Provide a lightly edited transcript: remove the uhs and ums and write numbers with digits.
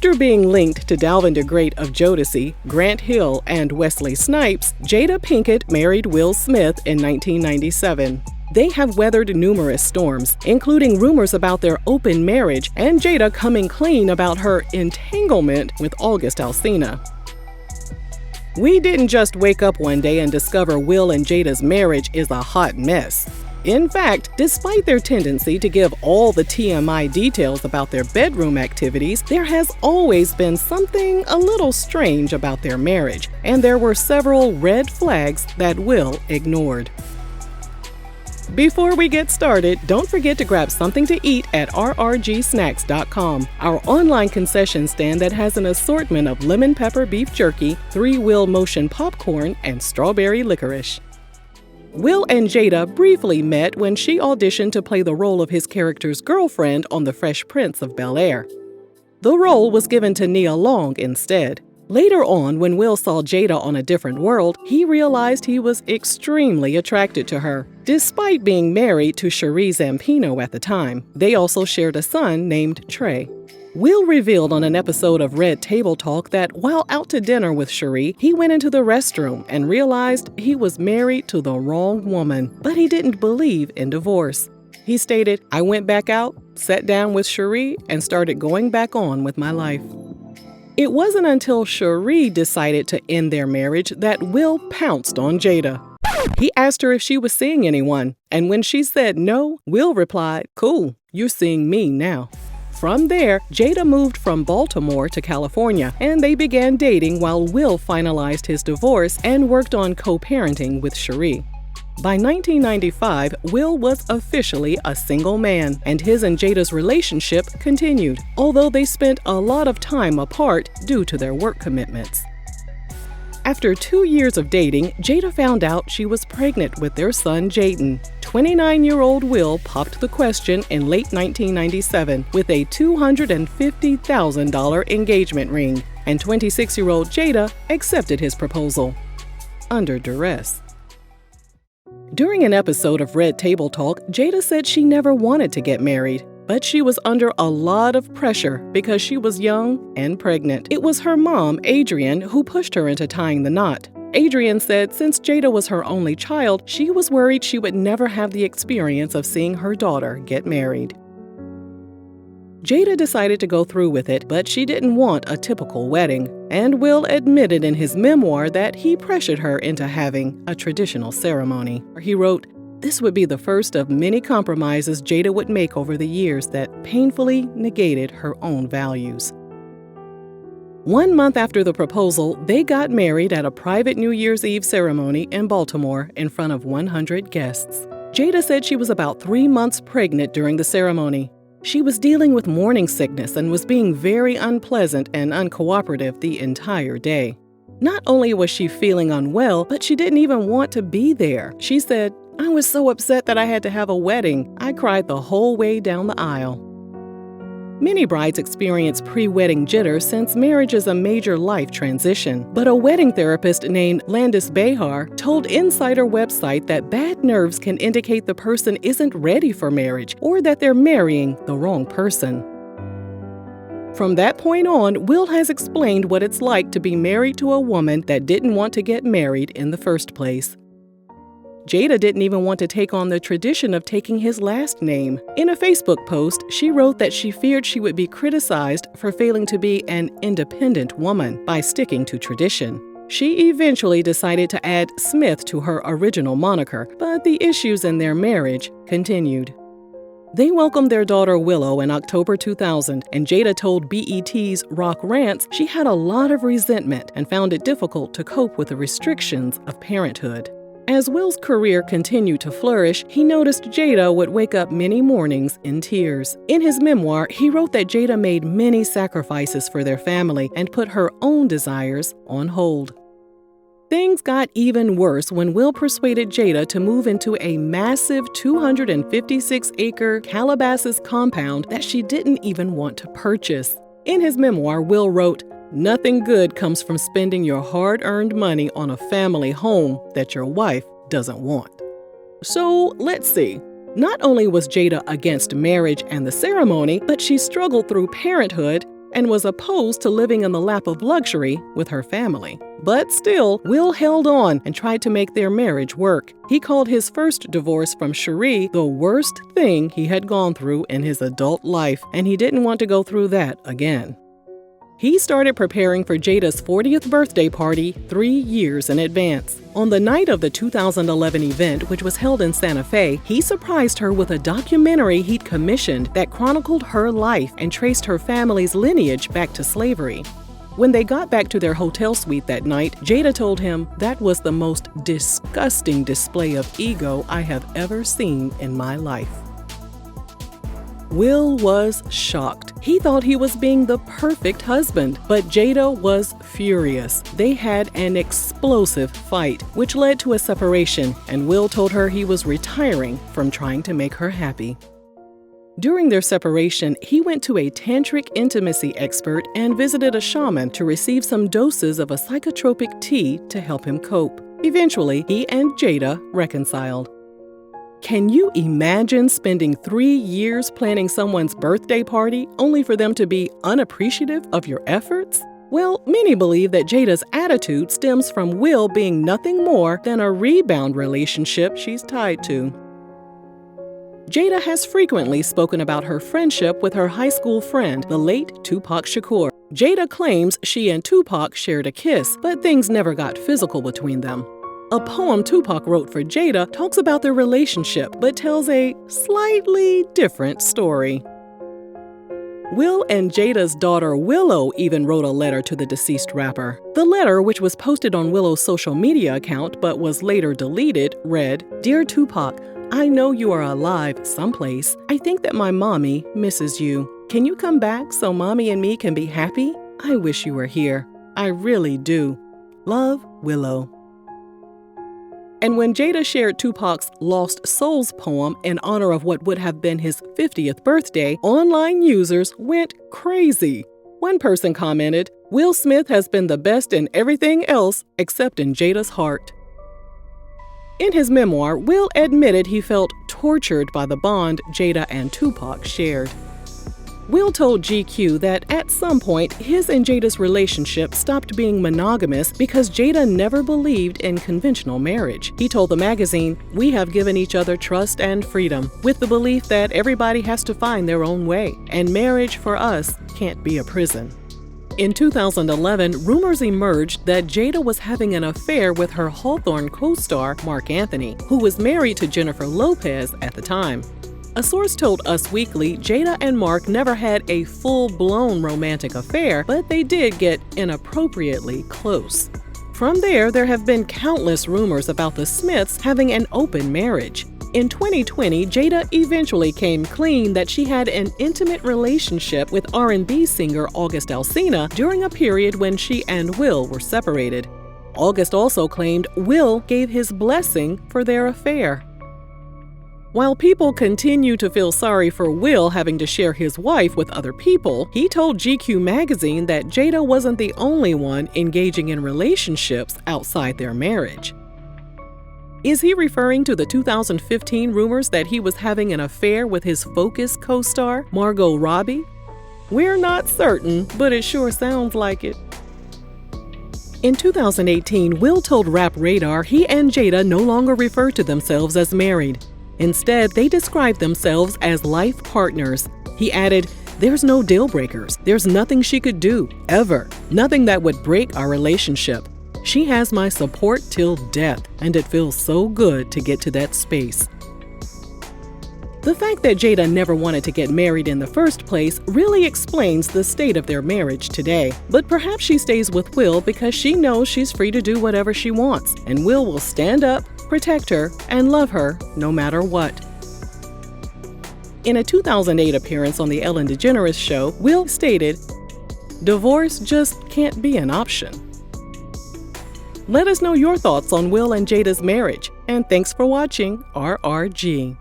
After being linked to Dalvin DeGroote of Jodeci, Grant Hill, and Wesley Snipes, Jada Pinkett married Will Smith in 1997. They have weathered numerous storms, including rumors about their open marriage and Jada coming clean about her entanglement with August Alsina. We didn't just wake up one day and discover Will and Jada's marriage is a hot mess. In fact, despite their tendency to give all the TMI details about their bedroom activities, there has always been something a little strange about their marriage, and there were several red flags that Will ignored. Before we get started, don't forget to grab something to eat at rrgsnacks.com, our online concession stand that has an assortment of lemon pepper beef jerky, 3-wheel motion popcorn, and strawberry licorice. Will and Jada briefly met when she auditioned to play the role of his character's girlfriend on The Fresh Prince of Bel-Air. The role was given to Nia Long instead. Later on, when Will saw Jada on A Different World, he realized he was extremely attracted to her. Despite being married to Cherie Zampino at the time, they also shared a son named Trey. Will revealed on an episode of Red Table Talk that while out to dinner with Cherie, he went into the restroom and realized he was married to the wrong woman, but he didn't believe in divorce. He stated, "I went back out, sat down with Cherie, and started going back on with my life." It wasn't until Cherie decided to end their marriage that Will pounced on Jada. He asked her if she was seeing anyone, and when she said no, Will replied, "Cool, you're seeing me now." From there, Jada moved from Baltimore to California, and they began dating while Will finalized his divorce and worked on co-parenting with Cherie. By 1995, Will was officially a single man, and his and Jada's relationship continued, although they spent a lot of time apart due to their work commitments. After 2 years of dating, Jada found out she was pregnant with their son Jayden. 29-year-old Will popped the question in late 1997 with a $250,000 engagement ring, and 26-year-old Jada accepted his proposal under duress. During an episode of Red Table Talk, Jada said she never wanted to get married, but she was under a lot of pressure because she was young and pregnant. It was her mom, Adrienne, who pushed her into tying the knot. Adrienne said since Jada was her only child, she was worried she would never have the experience of seeing her daughter get married. Jada decided to go through with it, but she didn't want a typical wedding, and Will admitted in his memoir that he pressured her into having a traditional ceremony. He wrote, "This would be the first of many compromises Jada would make over the years that painfully negated her own values." 1 month after the proposal, they got married at a private New Year's Eve ceremony in Baltimore in front of 100 guests. Jada said she was about 3 months pregnant during the ceremony. She was dealing with morning sickness and was being very unpleasant and uncooperative the entire day. Not only was she feeling unwell, but she didn't even want to be there. She said, "I was so upset that I had to have a wedding. I cried the whole way down the aisle." Many brides experience pre-wedding jitters since marriage is a major life transition. But a wedding therapist named Landis Behar told Insider website that bad nerves can indicate the person isn't ready for marriage or that they're marrying the wrong person. From that point on, Will has explained what it's like to be married to a woman that didn't want to get married in the first place. Jada didn't even want to take on the tradition of taking his last name. In a Facebook post, she wrote that she feared she would be criticized for failing to be an independent woman by sticking to tradition. She eventually decided to add Smith to her original moniker, but the issues in their marriage continued. They welcomed their daughter Willow in October 2000, and Jada told BET's Rock Rants she had a lot of resentment and found it difficult to cope with the restrictions of parenthood. As Will's career continued to flourish, he noticed Jada would wake up many mornings in tears. In his memoir, he wrote that Jada made many sacrifices for their family and put her own desires on hold. Things got even worse when Will persuaded Jada to move into a massive 256-acre Calabasas compound that she didn't even want to purchase. In his memoir, Will wrote, "Nothing good comes from spending your hard-earned money on a family home that your wife doesn't want." So let's see. Not only was Jada against marriage and the ceremony, but she struggled through parenthood and was opposed to living in the lap of luxury with her family. But still, Will held on and tried to make their marriage work. He called his first divorce from Cherie the worst thing he had gone through in his adult life, and he didn't want to go through that again. He started preparing for Jada's 40th birthday party 3 years in advance. On the night of the 2011 event, which was held in Santa Fe, he surprised her with a documentary he'd commissioned that chronicled her life and traced her family's lineage back to slavery. When they got back to their hotel suite that night, Jada told him, "That was the most disgusting display of ego I have ever seen in my life." Will was shocked. He thought he was being the perfect husband, but Jada was furious. They had an explosive fight, which led to a separation, and Will told her he was retiring from trying to make her happy. During their separation, he went to a tantric intimacy expert and visited a shaman to receive some doses of a psychotropic tea to help him cope. Eventually, he and Jada reconciled. Can you imagine spending 3 years planning someone's birthday party only for them to be unappreciative of your efforts? Well, many believe that Jada's attitude stems from Will being nothing more than a rebound relationship she's tied to. Jada has frequently spoken about her friendship with her high school friend, the late Tupac Shakur. Jada claims she and Tupac shared a kiss, but things never got physical between them. A poem Tupac wrote for Jada talks about their relationship, but tells a slightly different story. Will and Jada's daughter Willow even wrote a letter to the deceased rapper. The letter, which was posted on Willow's social media account but was later deleted, read, "Dear Tupac, I know you are alive someplace. I think that my mommy misses you. Can you come back so mommy and me can be happy? I wish you were here. I really do. Love, Willow." And when Jada shared Tupac's Lost Souls poem in honor of what would have been his 50th birthday, online users went crazy. One person commented, "Will Smith has been the best in everything else except in Jada's heart." In his memoir, Will admitted he felt tortured by the bond Jada and Tupac shared. Will told GQ that at some point, his and Jada's relationship stopped being monogamous because Jada never believed in conventional marriage. He told the magazine, "We have given each other trust and freedom, with the belief that everybody has to find their own way, and marriage for us can't be a prison." In 2011, rumors emerged that Jada was having an affair with her Hawthorne co-star, Mark Anthony, who was married to Jennifer Lopez at the time. A source told Us Weekly Jada and Mark never had a full-blown romantic affair, but they did get inappropriately close. From there have been countless rumors about the Smiths having an open marriage. In 2020, Jada eventually came clean that she had an intimate relationship with R&B singer August Alsina during a period when she and Will were separated. August also claimed Will gave his blessing for their affair. While people continue to feel sorry for Will having to share his wife with other people, he told GQ magazine that Jada wasn't the only one engaging in relationships outside their marriage. Is he referring to the 2015 rumors that he was having an affair with his Focus co-star, Margot Robbie? We're not certain, but it sure sounds like it. In 2018, Will told Rap Radar he and Jada no longer refer to themselves as married. Instead, they describe themselves as life partners. He added, "There's no deal breakers. There's nothing she could do, ever. Nothing that would break our relationship. She has my support till death, and it feels so good to get to that space." The fact that Jada never wanted to get married in the first place really explains the state of their marriage today. But perhaps she stays with Will because she knows she's free to do whatever she wants, and Will will stand up, protect her, and love her no matter what. In a 2008 appearance on The Ellen DeGeneres Show, Will stated, "Divorce just can't be an option." Let us know your thoughts on Will and Jada's marriage, and thanks for watching RRG.